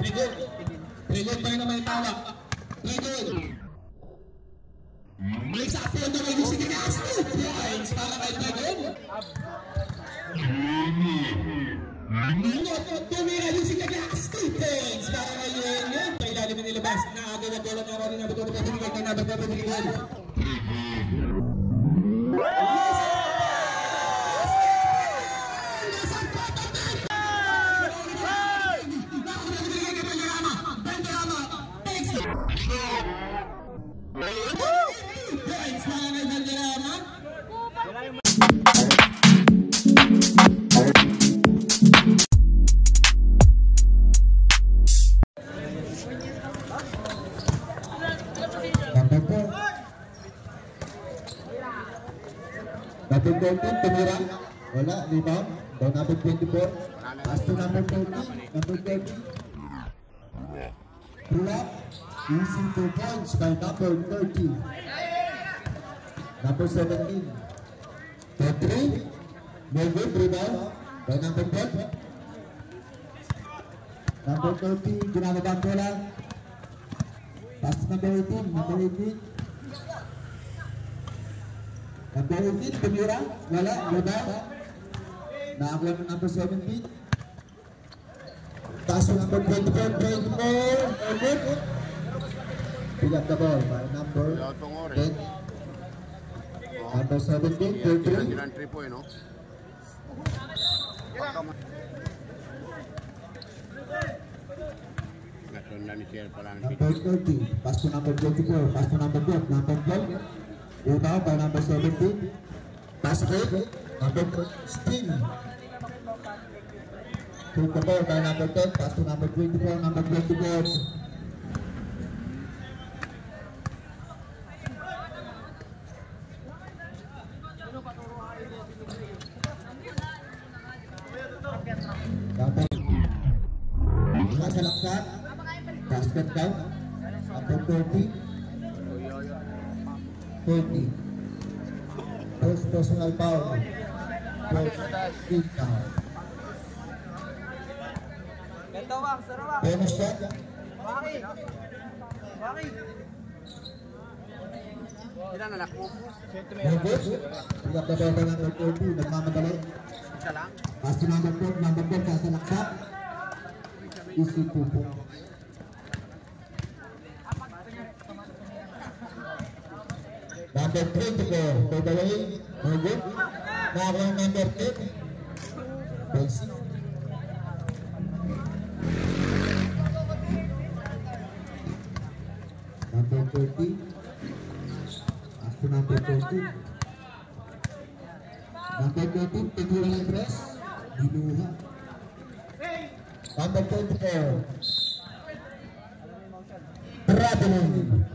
Trigger. Trigger tayo na may tawag. Trigger. May sa apo na may gusto niya. Points para kay Trigger. Tumira yung si Kagax. 2 points para kay Trigger. Pailalim na nilabas. Naagaw na bola na rin na Trigger. Number 13, tumira. Wala, rebound. Down number 24. Pass to number 30. Number 30. Pull up. Easy 2 points by number 30. Number 17. 3. No good, rebound. By number 12. Number 30, ginagawa bola. Pass to number 18. Number 18. Number 18, tumira. Wala, rebound. Nakakuha ng number 17. Pass to number 24. 24. No good. Pick up the ball by number 10. Number 17, 33. Number 30, pass to number 24, pass to number 12, number 12. Rebound by number 17. Pass to number 16. Took the ball by number 10, pass to number 24, number 24. Basket down. Number 30. 30. First personal foul. First feet down. Bonus shot. Ilan anak mo? Good. Pick up the ball by number 30. Nagmamadali. Pass to number 12. Number 12 sasalaksak. Easy 2 points. Number 24, by the way, no good. Nakakuha number 10. Basic. Number 30. Pass to number 30. Number 13, tigura ng press. Diluha. Number 24. Traveling.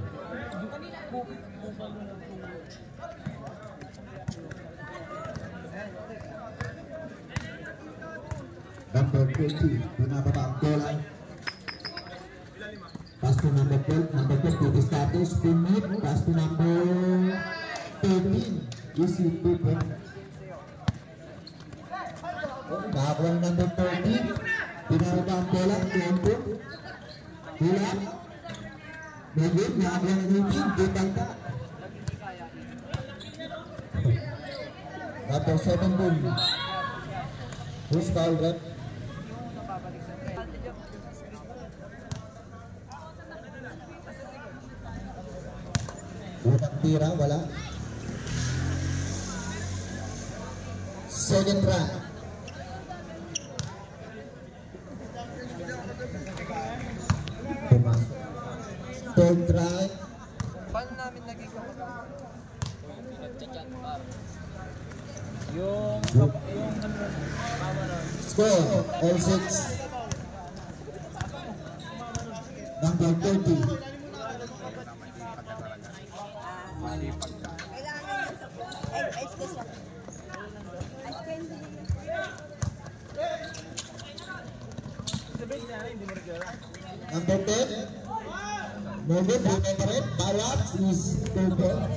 Number 20, binababa ang bola. Pass to number 12, number 12, the status, pinit. Pass to number 13, easy 2 points. Nakakuha ng number 13, binababa ang bola, tempo. Hila. Medyo, nakakuha ng 18, ditang ka. Number 17, who's foul rep? Unang tira, wala. Second try. Third try. Paano namin naging yung score, all 6. Number 30. Number 10. Movement, remember it. Balance is 2 points.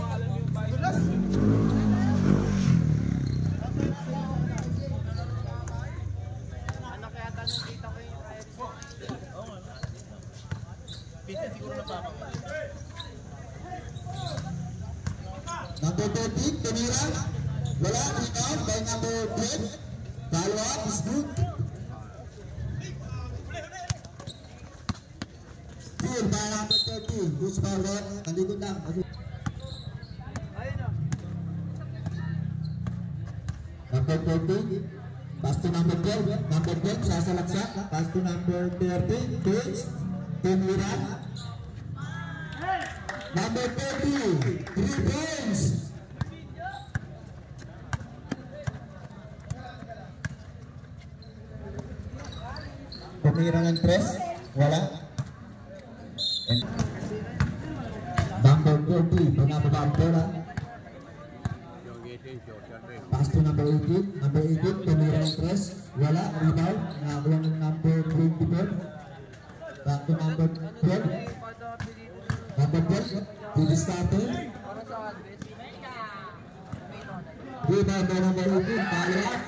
ano kaya tanong dito? Number 13, tumira. Wala, rebound by number 12. Follow up is good. Steal by number 13. Who's foul out? Nandito lang. Number 14. Pass to number 12. Number 12, sasalaksa. Pass to number 13. Pitch. Tumira. Number 30. 3 points. Tumira ng 3. Wala. Number 40. Pumababa ang bola. Pass to number 18. Number 18. Tumira ng 3. Wala. Rebound. Nakakuha ng number 24. Back to number 12. Number 12. To the starter. Rebound by number 18. Follow up.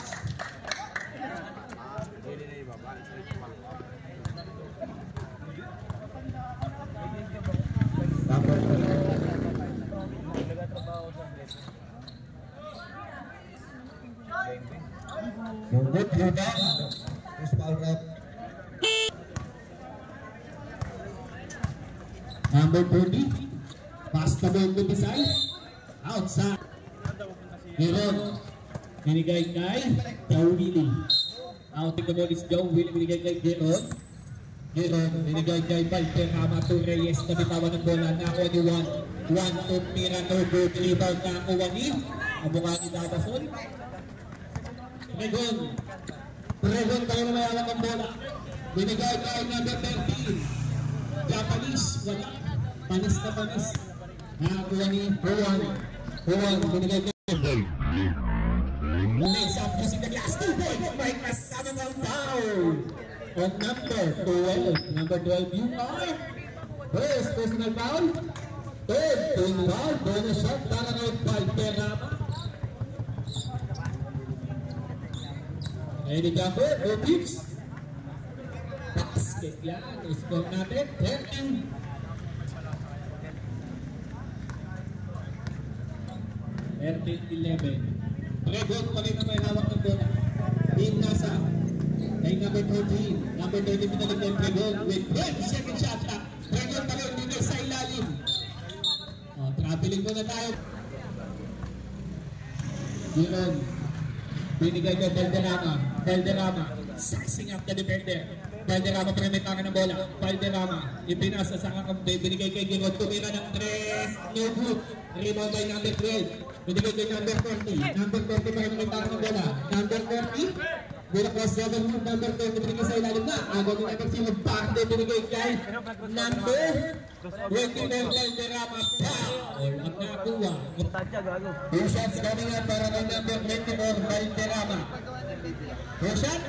Good rebound. First foul out. Number 40. Pass the ball to the side. Outside. Giron. Binigay kay Joe Willie. Outing the ball is Joe Willie. Binigay kay Giron. Giron. Binigay kay Valterrama to Reyes. Nabitawan ng bola. Nakuha ni Juan. Juan to Mirano. Good rebound. Nakuha ni Abunga ni Dabason. Pregon. Pregon tayo na may alak ang bola. Binigay kay number 13. Japanese. Wala. Panis na panis. Nakakuha ni Juan. Juan. Binigay kay Next up using the last 2 points. Mike kasama ng foul. On number 12. Number 12 you are. First personal foul. Third team foul. Bonus shot para kay Valterrama. Any jumper, no tips. Basket yan. Score natin, 13. Pregon pa rin na may hawak ng bola. Team nasa. Kay number 14. Number 13 pinalik ng Pregon with 12 second shot. Pregon pa rin dito sa ilalim. Traveling muna tayo. Giron. Binigay kay Valderrama. Valderrama. Sizing up the defender. Valderrama pa rin may tangan ng bola. Valderrama. Ipinasa sa kakampi. Binigay kay Giron. Tumira ng 3. No good. Rebound by number 12. Binigay kay number 40. Number 40 pa rin may tangan ng bola. Number 40. Bola cross level move. Number 20. Binigay sa ilalim na. Agaw din natin sila. Bakde binigay kay number 29. Valderrama. Foul. Ang nakuha. 2 shots coming up para kay number 24. Valderrama. 2 shot.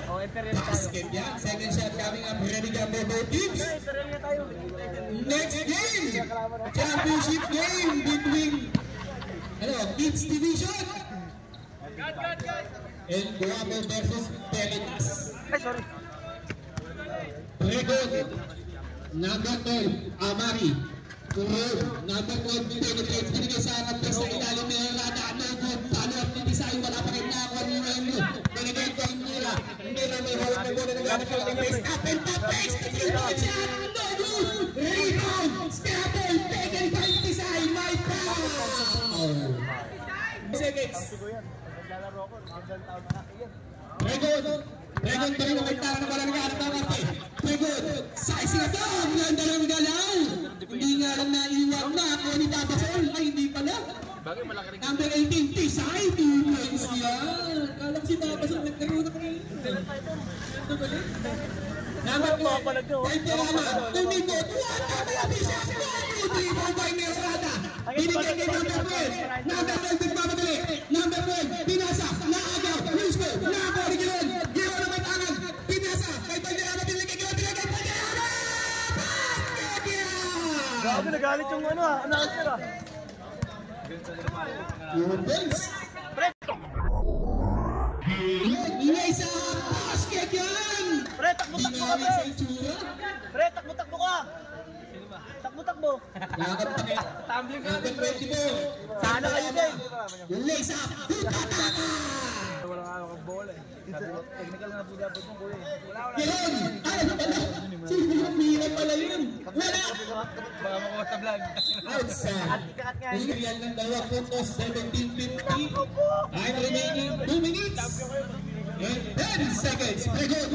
Basket yan. Second shot coming up. Ready ka for both teams. Next game. Championship game between Kids Division. El Guapo versus Peritas. Pregon. Number 12. Amari. Turun. Number 12. Penetrates. Binigay sa harap sa ilalim ni Rada. No good. Follow up ni Design. Wala pa rin nakakuha ni Rendo. Binigay ko ang Nila. Nila may hawak na bola ng Rada. Up and top. Pace to 3 points. No good. Rebound. Scrabble. Taken by Design. My foul. Seconds. Pregon. Pregon pa rin ang magtara na parang nag-aarap ng arte. Pregon. Size na ito. Ang dalawang galaw. Hindi nga lang naiwan na. Kung ni Tabasol. Ay, hindi pala. Number 18. Tisay. 2 points yan. Kalang si Tabasol. Nagkaroon na rin. Number 4. Valderrama. Tumikot. Rebound by Nerada. Binigay kay number 12. Number 12 nagmamadali. Number 12 pinasa. Naagaw. Lusko. Nakakuha ni Giron. Giron na may tangan. Pinasa. Kay Valderrama. Binigay kay Giron. Binigay kay Valderrama. Basket yan! Grabe, nagalit yung announcer ah. Rubens. Ingay sa basket yan! Pre, takbo-takbo ka, pre! Pre, takbo-takbo ka! Takbo-takbo. Lakad pa rin. Tumbling ka Number natin. 24. Sana kayo din. Lace up. Bukataka. Wala nga ako ng bola eh. Technical na po dapat mong kuya eh. Yun! Ay, ano pala? Sinira pala yun. Wala! Baka makuha sa vlog. Outside. Real ng 2 puntos, 17:50. I'm remaining 2 minutes. And 10 seconds. Pregon.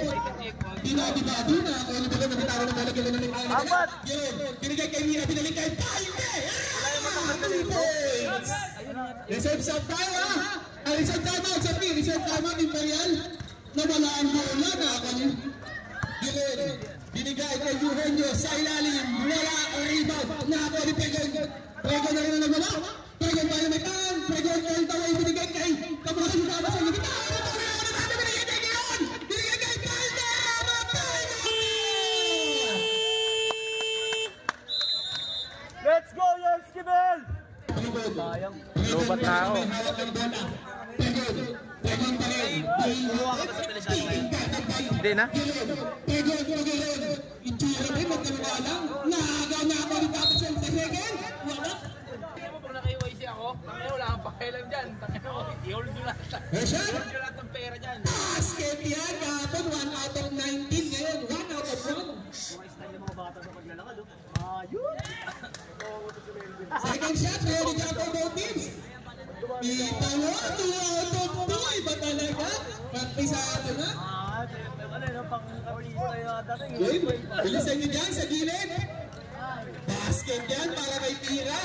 Dinadibado na. Kung ano ba na bitawan ng bola, gano'n ng kaya. Apat! Yun. Binigay kay Mira, binalik kay Painde. Points. Reserve sub tayo ha. Reserve timeout sa P. Reserve timeout Imperial. Nawala ang bola na ako. Yun. Binigay kay Eugenio sa ilalim. Wala ang rebound. Nako ni Pregon. Pregon na rin ang nagwala. Pregon tayo may tan. Pregon all the way. Binigay kay Kamuhan Dama sa inyo. Let's go, Yansky Bell! Sayang. Lobat na ako. Hindi na? Pag naka-UIC ako, wala kang pakialam dyan. I-hold nyo lahat. I-hold nyo lahat ng pera dyan. Basket yan, kapon 1 out of 19 ngayon, 1 out of 1. Second shot, ready ka po both teams. Kita mo, 2 out of 2, iba talaga. Pagpisado na. Bilisan nyo dyan sa gilid. Basket yan para kay Tira.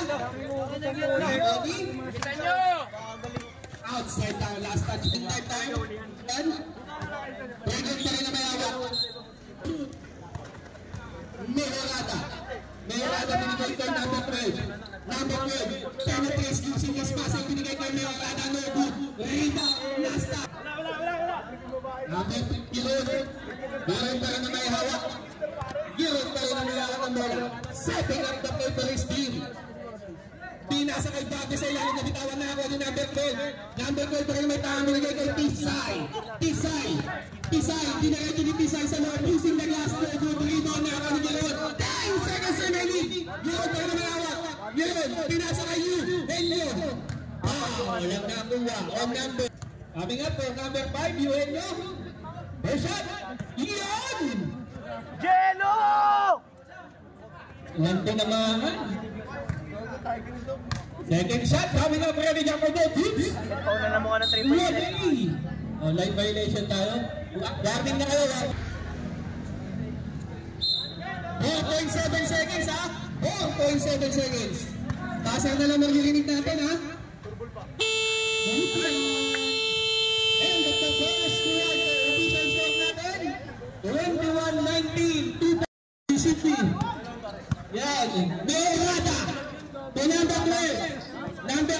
Ready? Bilisan nyo! Outside tayo, last touch. Inside tayo. Yan. Record pa rin na may awak. Mayorada binigay kay number 12. Number 12. Penetrates using his passing. Binigay kay Mayorada. No good. Rebound. Last touch. Number 15. Giron pa rin na may hawak. Giron pa rin na may hawak ang bola. Setting up the favorite team. Pinasa kay Bago sa ilalim na bitawan na ako ni number 12. Number 12 pa rin may tangang binigay kay Tisay. Tisay, dinarito ni Tisay sa loob using the glass. No good. Rebound na ako ni Giron. 10 seconds remaining. Giron pa rin na may hawak. Giron, pinasa kay Yu. Enyo. Walang nakuha. On number. Coming up for number 5, Yu Enyo. First shot. Yun! Jello! Nandito naman. Second shot, coming up ready dyan for both teams. Ikaw na lang mukha ng 3 points. Ready! Online violation tayo. Warning na kayo. 4.7 seconds ha? 4.7 seconds. Pasang na lang maririnig natin ha? And the first quarter official score natin 21-19 2 City. Yan. Mayorada. Number 12. Number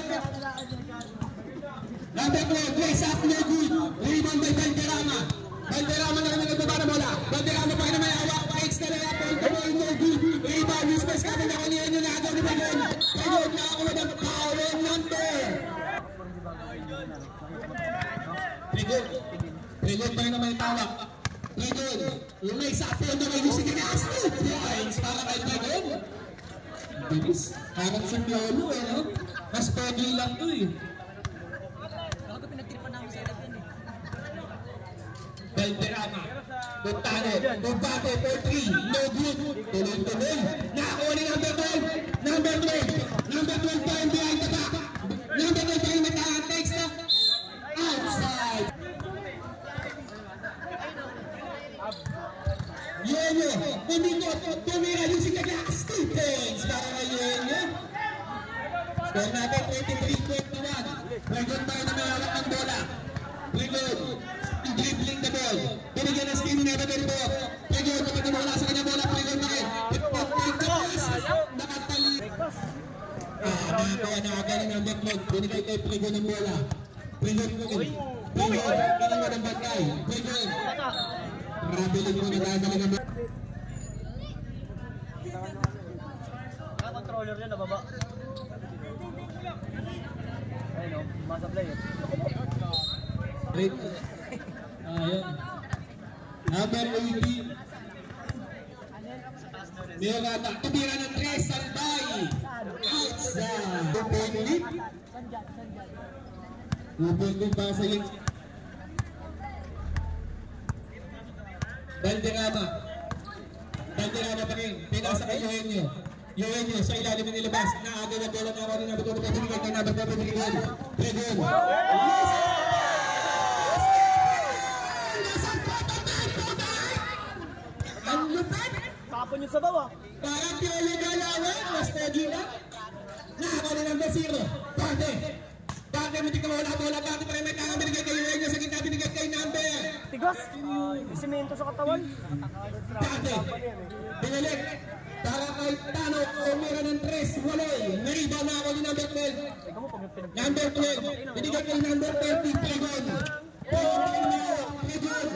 12. Place up no good. Rebound by Valderrama. Valderrama na kami nagbaba na bola. Valderrama pa rin na may hawak. Paits na lang. Point the ball no good. Rebound. Yung space kami na kanina nyo na agaw ni Pagon. Pagon na ako ng power number. Pagon pa rin na may tawak. Pagon. Yung may sa field na may using na 2 points para kay Pagon. Bilis. Parang si Piolo eh, no? Mas pagi lang to eh. Valderrama. Puntano. Bumbato for 3. No good. Tuloy-tuloy. Nakakuha ni number 12. Number 12. Number 12 pa rin behind the back. Number 12 pa rin nag-takes na. Outside. Yenyo. Umikot. Tumira yung si Kagakas. 2 points para kay Yenyo. Score natin 23-21. Pregon pa rin na may hawak ng bola. Pregon. Dribbling the ball. Binigyan ng skin ni Never po. Pregon kapag nawala sa kanya bola. Pregon pa rin. Nakatali. Kaya nakagaling ang backlog. Binigay kay Pregon ng bola. Pregon po rin. Pregon. Kiniwa ng bagay. Pregon. Traveling mo na dadali ng bola. Controller niya nababa. Ayun o, masablay eh. Great. Ayun. Number 18. Miorata, tumira ng 3, Salbay. Outside. Upenglit. Upenglit para sa Yings. Valderrama. Valderrama pa rin. Pinasa kay Eugenio. Eugenio sa ilalim ng nilabas. Naagay na bola na ako rin. Nabot ko na pinigay kay Nabot na pinigay. Tregon. Ang lupit. Tapon yung sabaw ah. Parang Piolo Galawan. Mas Tegina. Naakaw rin ang Basiro. Bate. Bate mo di ka mawala bola. Bate pa rin may tangang binigay kay Eugenio. Sa gitna binigay kay Number. Tigas. Isimento sa katawan. Bate. Binalik. Para kay Tano. Umira ng 3. Waloy. Nariba na ako ni Number 12. Number 12. Binigay kay Number 30. Tregon. Tregon.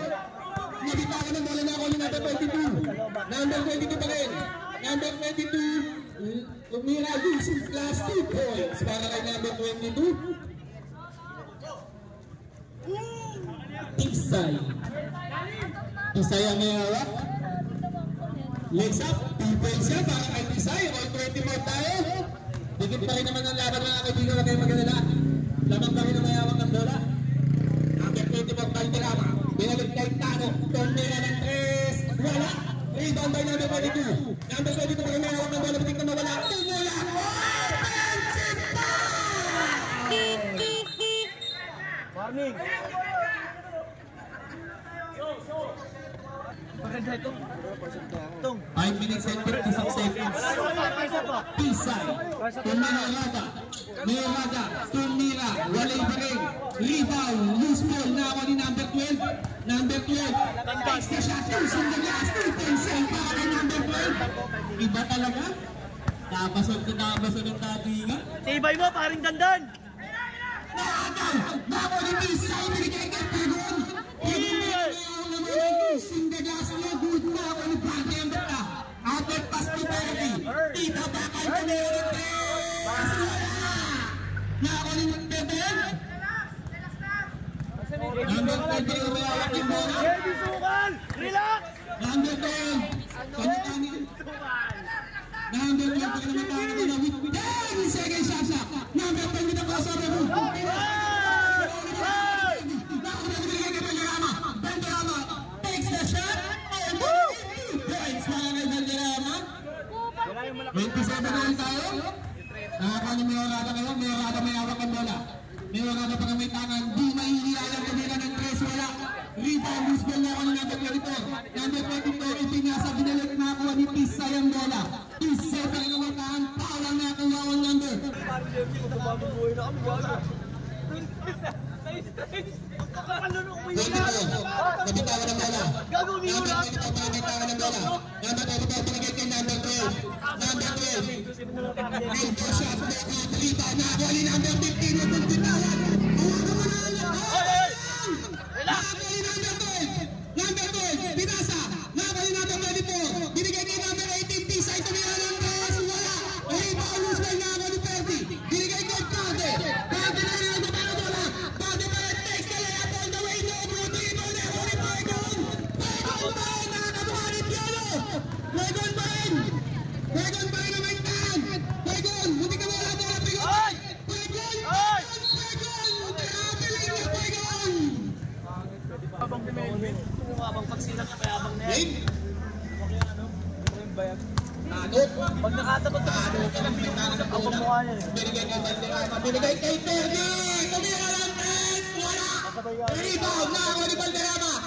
Nabitakan ng bola na ako ni Number 22. Number 22 pa rin. Number 22. Umira Yusuf plus 2 points. Para kay Number 22. Tisay. Tisay ang may hawak. Legs up. 2 points siya para kay Tisay. All 24 tayo. Dikit pa rin naman ang laban mga kaibigan. Huwag kayong mag-alala. Lamang pa rin ang may hawak ng bola. Number 24 Valderrama. Binalik kay Tano. Tornera ng 3. Wala. Rebound by Number 22. Number 22 pa rin may hawak ng bola. Bitik na mawala. Tumula. Warning. Maganda ito. 5 minutes and 56 seconds. Pisay. Tumira. Miorata. Tumira. Walay pa rin. Rebound. Loose ball na ako ni Number 12. Number 12. Extra shot. Tusong na gas. 2 points para kay Number 12. Iba talaga. Tapasod ng tatingan. Tibay mo, paring dandan. Naagaw! Nako ni Pisay, binigay kay Tregon! Sindagas niya, good na ako ni Bante ang bata. Outlet pass to Bertie. Tita bakal ko na yung 3. Nako ni Bebel. Number 12 yung mayawak yung bola. Heavy sukal! Relax! Number 12. Kanya-kanya. Number 12 yung namatang na with 10 seconds shot shot. Number 12 yung crossover move. Valderrama takes the shot. And 2 points para kay Valderrama. 27 na rin tayo. Nakakuha ni Miorata kayo. Miorata may hawak ang bola. Miorata pa may tangan. Di mahihiyayang tumira ng 3. Wala. Rebound. Loose ball na ako ni Number 24. Number 24 ipinasa. Binalik na ako ni Pisay ang bola. Pisay pa rin ang may tangan. Paulang na ako ang Number. Nabitawan ng bola. Number 24 pa rin may tangan ng bola. Number 24 pinagay kay Number 12. Number 12. Rebound shot. Rebound na ako ni Number 15. Huwag mong bitawan. Huwag mo na alam. Number 12, pinasa. Nako ni Number 24. Binigay kay Number 18. Pisay tumira ng 3. Wala. Rebound loose ball na ako ni 30. Binigay kay Bante. Bante na rin ang tapang bola. Bante pa rin takes the layup all the way. No bro. Rebound na ako ni Tregon. Tregon pa rin. Nakakabuha ni Piolo. Tregon pa rin. Tregon pa rin ang may tan. Tregon. Hindi ka wala bola. Tregon. Tregon. Tregon. Traveling na Tregon. Abang ni Melvin. Abang pagsilang na kaya abang na yan. Nanot. Pag nakatapat na abang mukha niya eh. Binigay kay Valderrama. Binigay kay Perdi. Tumira ng 3. Wala. Rebound na ako ni Valderrama.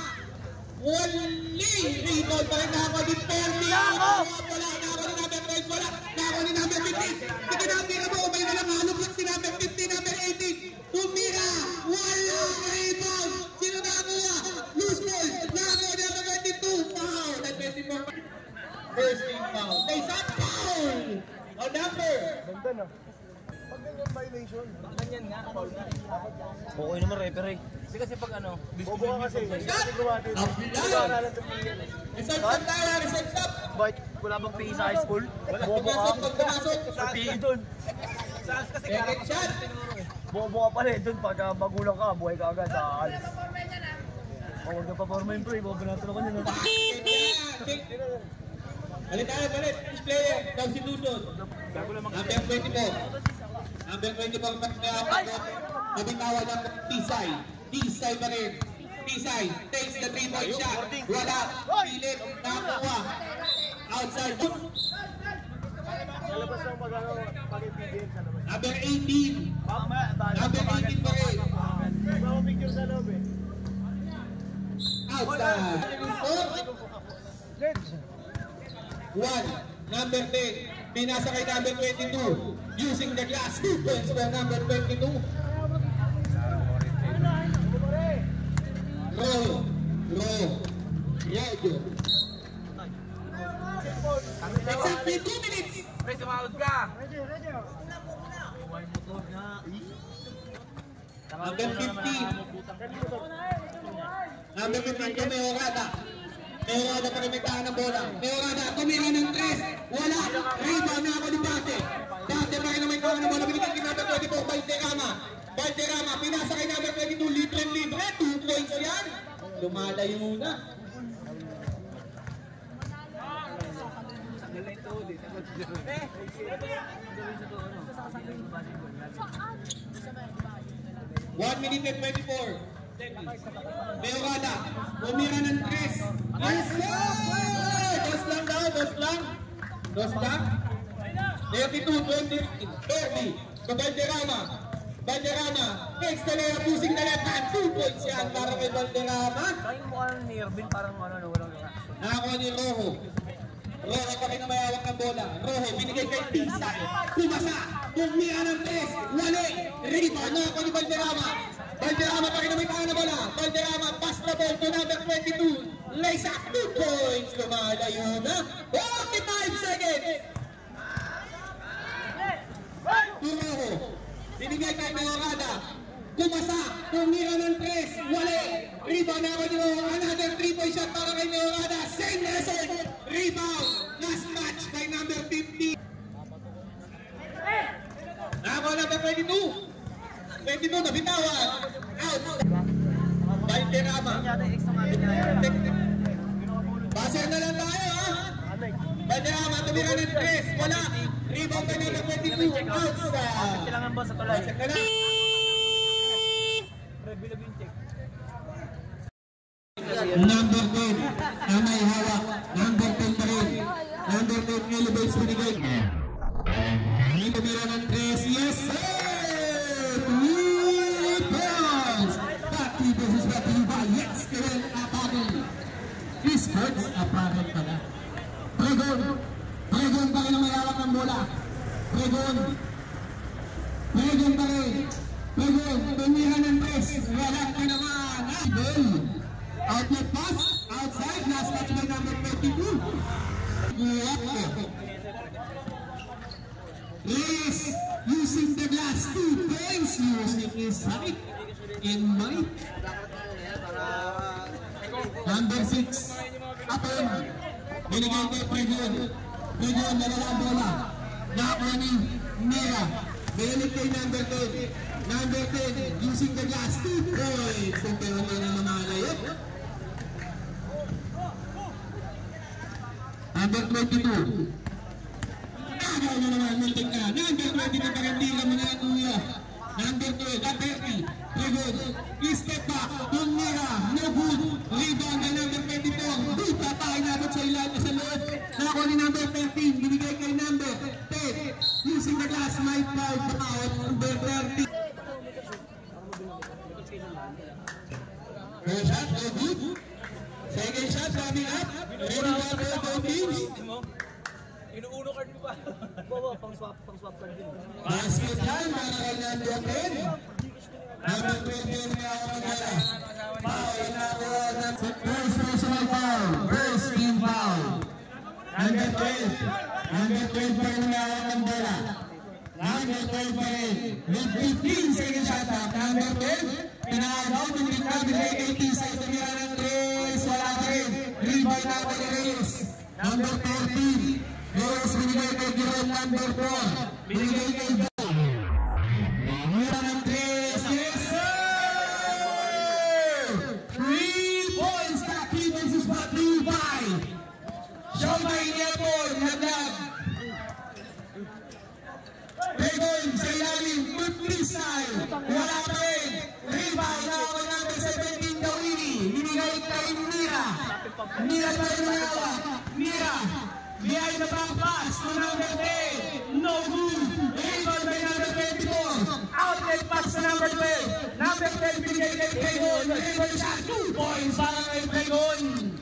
Wali. Rebound pa rin na ako ni Perdi. Wala na ako ni Number 12. Wala na ako ni Number 15. Sige na, tira mo. May nalang hanap lang si Number 15. Number 18. Tumira. Wala. Rebound. Sino na akuha? Loose ball. Na ako ni Number 22. Foul. At 24. First team foul. May shot foul. O Number. Ganda na. Pag ganyan violation. Ganyan nga. Foul na. Okay naman referee. Kasi pag ano. Bobo ka kasi. Apply. Reserve stop tayo. Reserve stop. Bakit? Wala bang PE sa high school? Bobo ka. Pag pumasok. Sa PE doon. Second shot. Bobo ka pala eh. Doon pagka magulang ka, buhay ka agad. Aalis. Huwag na pa forma yung pre. Bobo natin ako nyo. Balik tayo, balik. Each player, substitution. Number 24. Number 24, nabitawan ng Tisay. Tisay pa rin. Tisay, takes the 3-point shot. Wala, pilit, nakuha. Outside. Number 18. Number 18 pa rin. Outside. 1. Number 10. Pinasa kay number 22. Using the glass. 2 points for number 22. Rojo. Exactly 2 minutes. Pre, sumahod ka. Number 15. Number 15 ko may Orada. May Orada pa rin may tahan ng bola. May Orada, tumira ng 3. Wala. Rebound na ako ni Bate. Bate pa rin na may tahan ng bola. Binigyan kay number 24, Valderrama. Valderrama, pinasa kay number 22, libre. 2 points yan. Lumalayo na. One minute and 24 seconds. Meorada, umira ng 3. Yes, sir! Dos lang daw, dos lang. 32, 20, 30. So Valderrama, takes the layup using the left hand. 2 points yan para kay Valderrama. Kayong mukha ni Irvin parang walang reaction. Nakakuha ni Rojo. Rojo pa rin na may hawak ng bola. Rojo, binigay kay Tisay. Kumasa, tumira ng 3. Wale, rebound. Nakakuha ni Valderrama. Valderrama pa rin na may tahan na bola. Valderrama, pass the ball to number 22. Lays up 2 points. Lumalayo na. 45 seconds. Rojo, binigay kay Meorada. Kumasa, tumira ng 3. Wale, rebound na ni Rojo. Another 3-point shot para kay Meorada. Same result. Rebound. Last match by number 50. Nakakuha number 22. 22 na bitawan. Out. Valderrama. Baser na lang tayo, ha? Valderrama, tumira ng 3. Wala. Rebound na number 22. Out. Kailangan ba sa tulay? Baser ka na. Number 10 na may hawak. Number 10 pa rin. Number 10 elevates binigay. Tumira ng 3. Yes, sir! 3 points! Bati versus Bati by Yexkeren Apagel. Esports Apagel pala. Pregon pa rin ang may hawak ng bola. Pregon pa rin. Pregon, tumira ng 3. Wala pa naman. Outlet pass, outside, last touch by number 22. Reyes using the glass, 2 points, using his height and might. Number 6, Apon, binigay kay Pregon, dalawa ang bola, nakakuha ni Mira, binalik kay number 10, using the glass, 2 points, kung pero na namalayot. Number 22. Agaw na naman, muntik na. Number 22 pa rin, tira mo na yan, kuya. Number 12, 30. Pregon, step back, tumira, no good. Rebound na number 24. Buta pa, inabot sa ilan sa loob. Nakakuha ni number 13, binigay kay number 10. Using the glass, might foul, out, number 30. First shot, no good. Second shot, coming up. Ready for both teams. Inuuno card mo ba? Pang swap card din. Basket yan, para kay number 10. Number 20 na ako nila. Foul na ako ng first personal foul. First team foul. Number 12. Number 12 pa rin na ako ng bola. Number 12 pa rin. With 15 second shot up. Number 12. Pinakaagaw, tumit na binigay kay Tisay. Tumira ng 3. Wala pa rin. Rebound na ako ni Reyes. Number 13. Reyes binigay kay Giron. Number 4. Binigay kay Giron. Tumira ng 3. Yes, sir! 3 points. Taki versus Bati by Shomai Niapoy. Mira pa rin nawa. Mira. Behind the back pass to number 10. No good. Rebound by number 24. Outlet pass to number 12. Number 12 binigay kay Pregon. Rebound shot. 2 points para kay Pregon.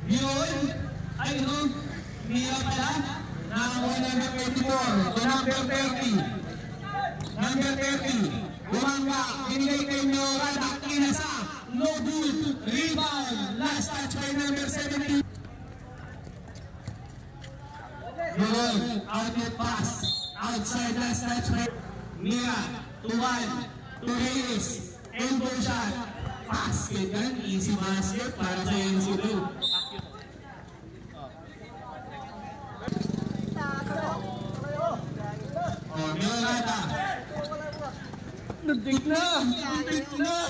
Yun. Ayun. Mira pala. Nakakuha number 24. To number 30. Number 30. Bumangga. Binigay kay Norada. Inasa. No good. Rebound. Last touch by number 17. Yun. Outlet pass. Outside last touch by Mira. To 1. To Reyes. Elbow shot. Basket yan. Easy basket para sa NC2. Oh, Norada. Nagtik na! Nagtik na!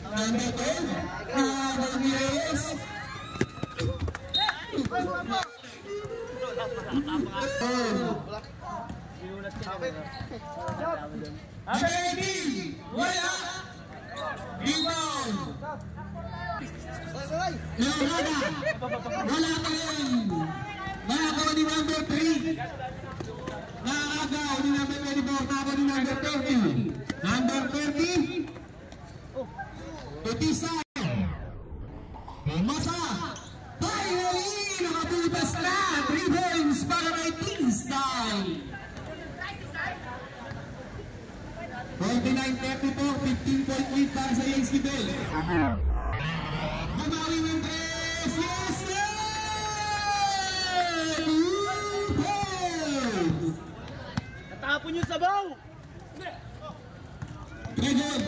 Number 10, Reyes. Ready! Wala! Rebound! Norada! Wala pa rin! Nakakawa ni number 3. Nakagaw ni number 24. Nakagaw ni number 30. Number 30. Tutisay. Masa. Finally, nakabutas na. 3 points para kay Tisay. 49-34. 15-point lead para sa Yankee Bell. Bumawi ng 3. Yes, sir! Natapon yung sabaw! Pregon.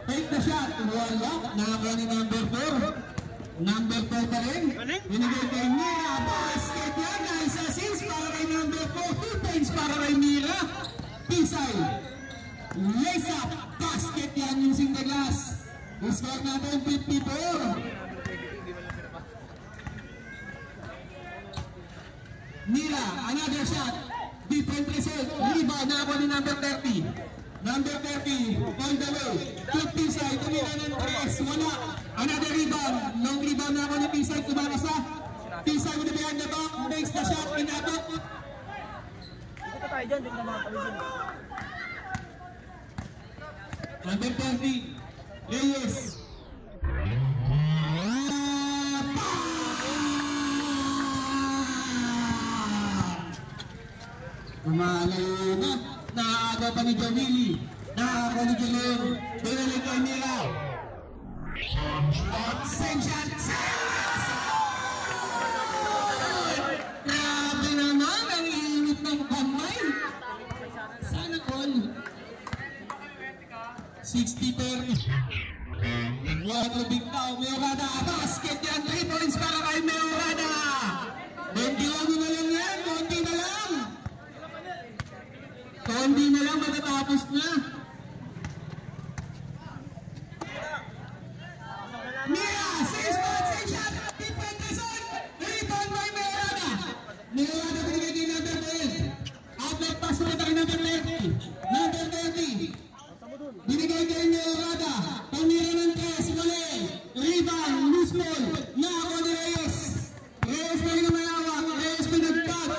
Take the shot. Wala. Nakakuha ni number 4. Number 4 pa rin. Binigay kay Mira. Basket yan. Nice assist para kay number 4. 2 points para kay Mira. Tisay. Lace up. Basket yan using the glass. Score natin 54. Mira. Another shot. Different result. Rebound na ako ni number 30. Number 30, on the way. To Tisay, tumira ng 3. Wala. Another rebound. Long rebound na ako ni Tisay. Tumarisa. Tisay with the behind the back. Makes the shot. Inatot. Ito tayo dyan. Dito naman kami dyan. Number 30, Reyes. Umalayo na. Nakaaga pa ni Jawili. Nakaaga ni Jalon. Pinalik kay Mira. Same shot. Grabe naman ang init ng kamay. Sana all. 60-30. Wato big tao. Meorada. Basket yan. 3 points para kay Meorada. 21 na lang yan. Konti na lang. Konti na lang matatapos na. Mira! 6 points, 6 shot! Different result! Rebound by Meorada! Meorada binigay kay number 12. Outlet pass ulit kay number 30. Number 30. Binigay kay Meorada. Pamira ng 3. Mali. Rebound. Loose ball. Nako ni Reyes. Reyes pa rin ang mayawak. Reyes pinagpat.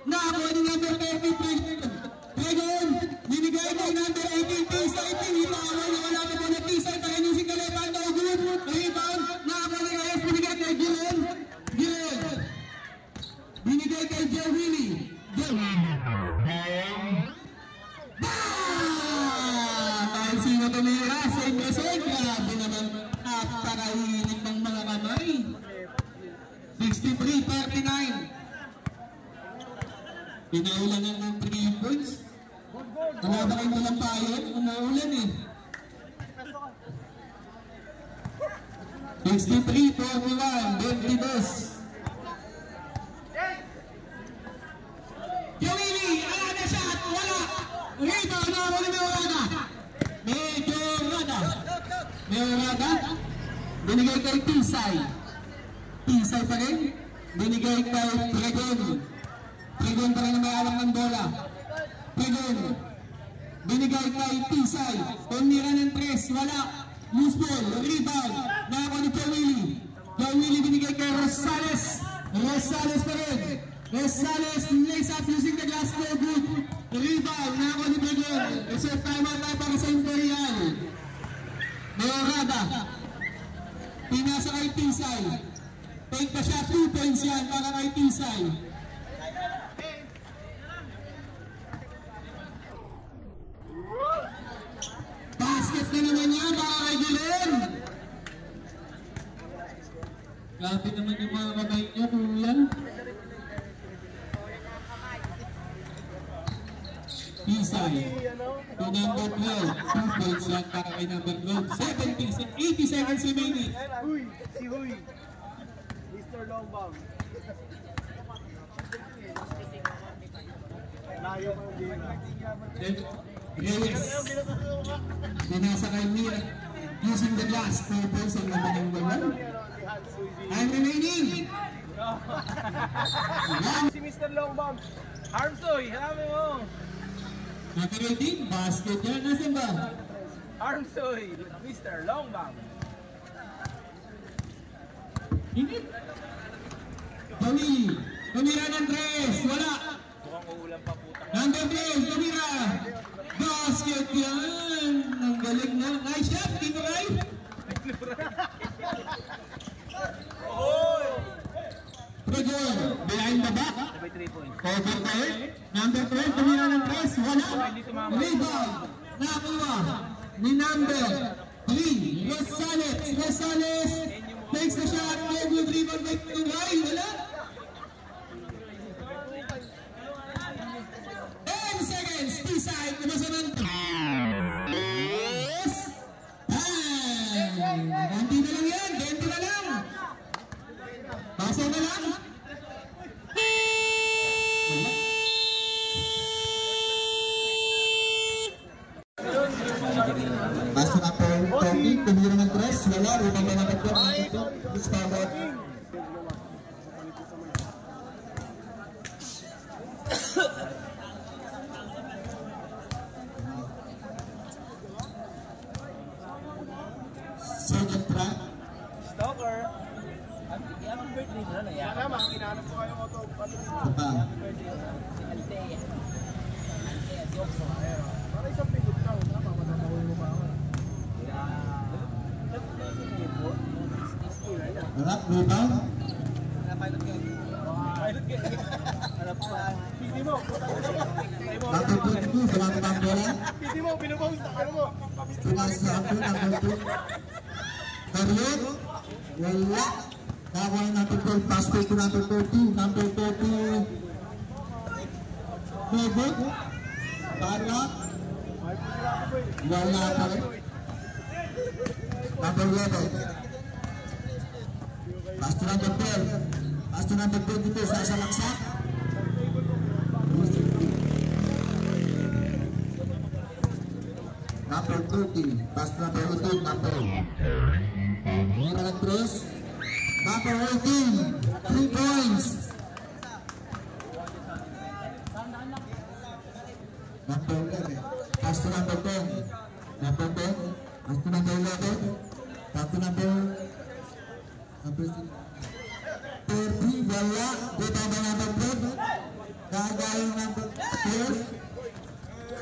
Nako ni number 30. Pregon. Binigay kay number 18. Tisay. Pinitawan na wala na po na Tisay. Tayo yung si Kalepan. No good. Rebound. Nako ni Reyes. Binigay kay Giron. Giron. Binigay kay Jawili. Dahil sino tumira, same. Grabe naman, napakainit ng mga kamay. 63-39. Pinaulan ng 3 points. Wala ba kayong malampayan? Umaulan eh. 63-41, 22. Jawili, another shot, wala. Rebound na ako ni Meorada. Meorada. Binigay kay Tisay. Tisay pa rin. Binigay kay Pregon. Pregon pa rin na may alam ng bola. Pregon. Binigay kay Tisay. Tumira ng 3. Wala. Loose ball. Rebound. Nakakuha ni Joe Willie. Joe Willie binigay kay Rosales. Rosales pa rin. Rosales lays up using the glass. No good. Rebound. Nakakuha ni Pregon. Reserve timeout tayo para sa Imperial. Mayorada. Pinasa kay Tisay. Take pa siya. 2 points yan para kay Tisay. Basket na naman yan para kay Gilen. Grabe naman yung mga kamay niyo, kuya. Tisay. To number 12. 2 points yan para kay number 12. 80 seconds remaining. Huy! Si Huy! Mr. Longbang. Layo ang dina. Reyes. Binasa kay Mira. Using the glass. 2 points ang naman yung gawin. And remaining. Si Mr. Longbang. Armsoy, hanapin mo. Nakarating. Basket yan. Nasaan ba? Armsoy, Mr. Longbang. Init. Dali. Tumira ng 3. Wala. Mukhang uulan pa puta. Number 12. Tumira. Basket yan. Ang galing na. Nice shot. Dito kay. Pregon. Behind the back. Sabay 3 points. Overtime. Number 12. Tumira ng 3. Wala. Rebound. Nakuha ni number 3. Rosales. Rosales. Takes the shot. No good. Rebound by Tugay. Wala. 10 seconds. T-side. Kumasanan. Yes. Ganti na lang yan. Ganti na lang. Pasa na lang. Basta na po, Tommy, tumira ng 3, wala, rubang na nagpapag, discovered. Second track. Stalker. Happy birthday mo na yan. Sana, makinanap ko kayo mo ito. Apa? Si Altea. Altea, Diokso. Para isang pinot ka, mamatatawa mo ba ako? Harap, rebound. Pilot ka. Pilot ka. Harap pa. Piti mo. Number 22, salamat ang bola. Piti mo, pinupost. Ano mo? Pinasa ako, number 2. Karyot, wala. Nakakuha ng number 12, pass play to number 30. Number 30, Megot. Para. Wala pa rin. Number 11. Pass to number 12. Pass to number 22, sasalaksak. Number 30, pass to number 18, number 3. Number 18, 3 points. Number 11, pass to number 10. Number 10, pass to number 11. Pass to number 30, wala. Dito ba number 12? Gagawin number 12.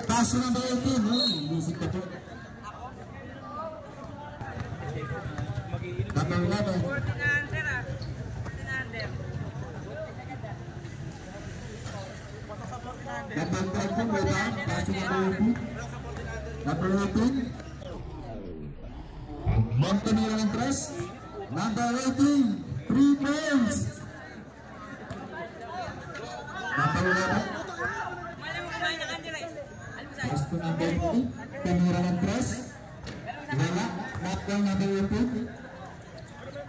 Pass to number 18. Lusik ka po. Number 11. Number 13, wala. Pass to number 18. Number 18. Montenegro ng 3. Number 18. 3 points. Number 11. Pass to number 3. Tumira ng 3. Wala. Knockdown number 18.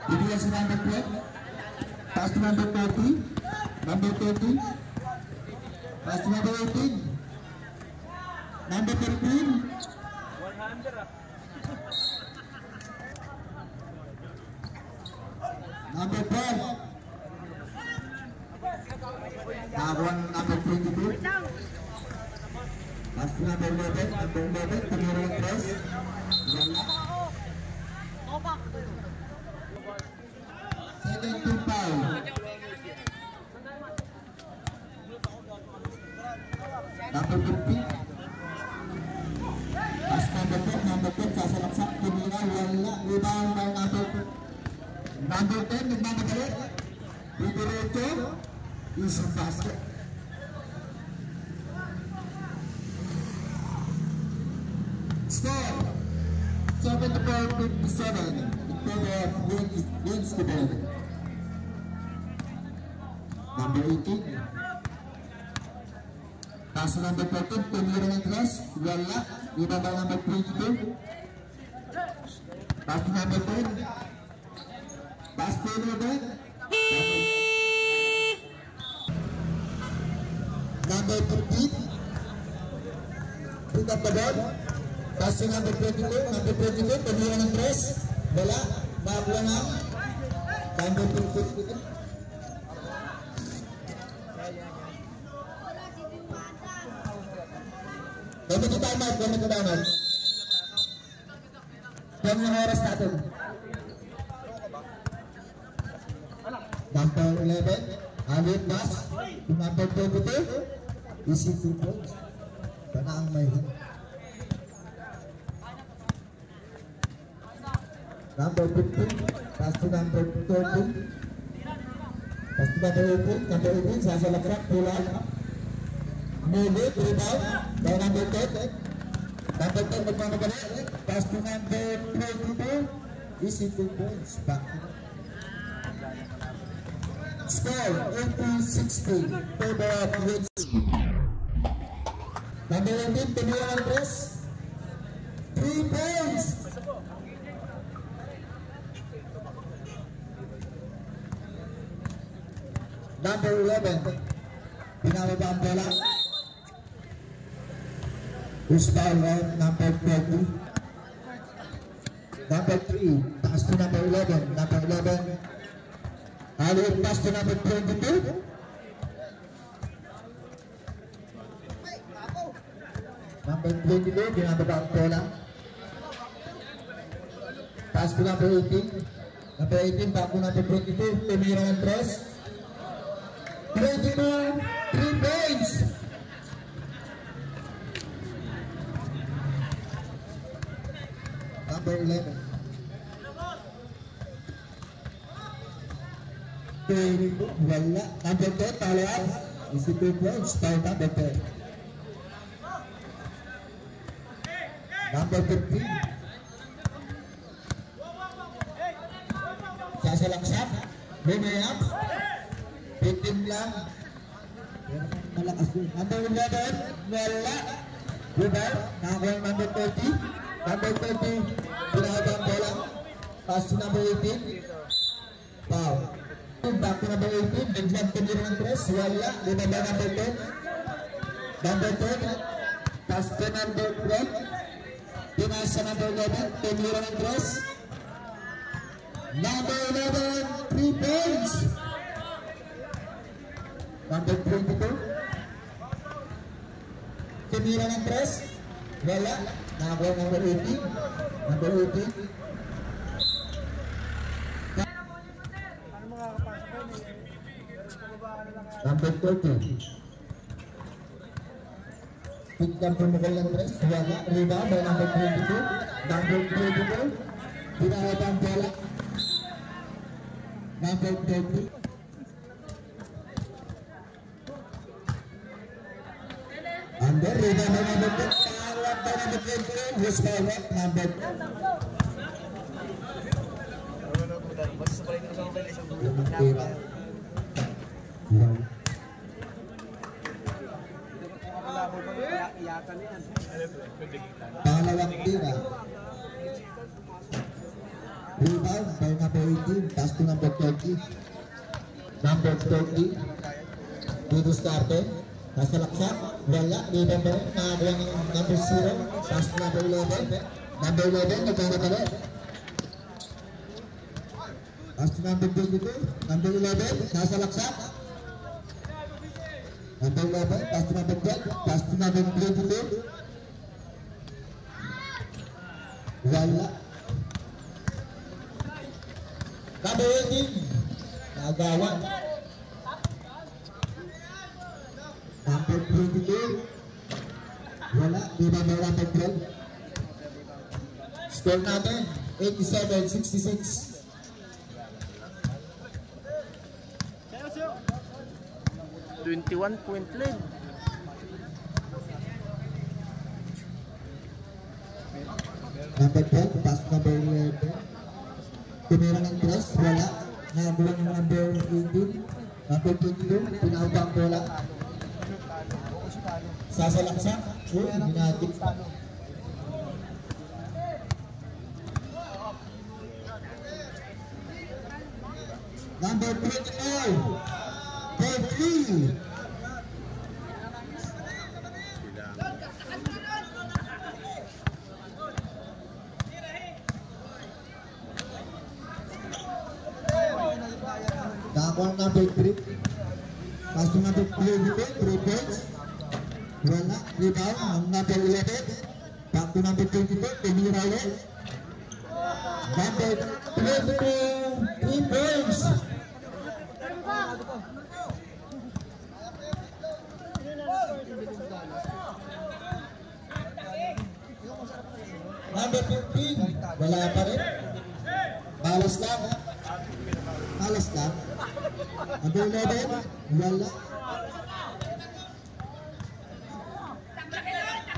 Bibigyan si number 12. Pass to number 30. Number 30. Pass to number 18. Number 13. 100 ah. Number 12. Nakakuha ng number 22. 11, tumira ng press. Wala. 7-2-5. Number 50. Pass number 10, sasalaksak, tumira, wala. Rebound by number 10, nagmamagalit. Didiretso, isang basket. Score 74-57 in favor of wins the ball. Number 18. Pass number 14, tumira ng tres, wala. Ibaba number 22. Pass number 10. Pass to number 15. Pick up the ball. Pass to number 22, tumira ng tres, wala. Nakakuha na number 22. Gamit yung timeout. Yan yung oras natin. Number 11, Alvin Bass. Number 22, easy 2 points. Sana ang may hit. Number 15, pass to number 13. Pass to number 18, sasalakrak, pulaan. Move it, rebound, by number 10. Number 10, magmamagalit. Pass to number 22, easy 2 points. Back. Score, 80-60, favor of wins. Number 18, tumira ng tres, 3 points. Number 11, pinababa ang bola. Who's foul on number 20? Number 3, pass to number 11. Number 11, Alvin pass to number 22. Number 22, pinababa ang bola. Pass to number 18. Number 18, back to number 22. Tumira ng tres. 22, 3 points. Number 11. 22, wala. Number 10, follow up. Is 2 points. Foul number 10. Number 15. Sasalaksak. Bumiyap. 15 lang. Malakas din. Number 11, wala. Rebound, nakakuha yung number 30. Number 30, pinahaba ang bola. Pass to number 18. Foul. Back to number 18, biglang tumira ng tres, wala. Rebound number 10. Number 10, pass to number 12. Pinasa number 11, tumira ng tres. Number 11, 3 points. Number 22, tumira ng tres, wala. Nakakuha number 18. Number 18. Number 30. Pick up pumukul ng tres, wala. Rebound by number 22. Number 22, pinahaba ang bola. Number 30. Under rebound by number 10. Tawag by number 20. Who's foul up? Number 10. Pangalawang tira. Rebound by number 18. Pass to number 30. Number 30. Dito starte. Nasalaksak. Wala. Rebound ba rin? Nakakuha ng number 0. Pass to number 11. Number 11. Nagkakabali. Pass to number 22. Number 11. Nasalaksak. Number 11. Pass to number 12. Pass to number 22. Wala. Number 18. Nagawa. Number 22. Wala. Di ba may number 12? Score natin. 87-66. .21 lead. Number 12, pass number 11. Tumira ng cross, wala. Nabulang ng number 18. Number 22, pinaupa ang bola. Sasalaksak. Hinatik. Number 29, 3. Nakakuha number 3. Pass to number 3 points. Wala. Rebound ang number 11. Back to number 22. Tumira ulit. Number 22. 3 points. Number 15. Wala pa rin. Balas lang. Balas lang. Number 11. Wala.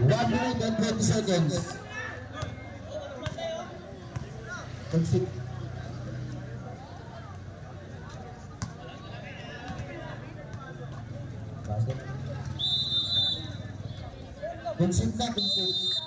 1 minute and 20 seconds. Consip. Consip na, consip.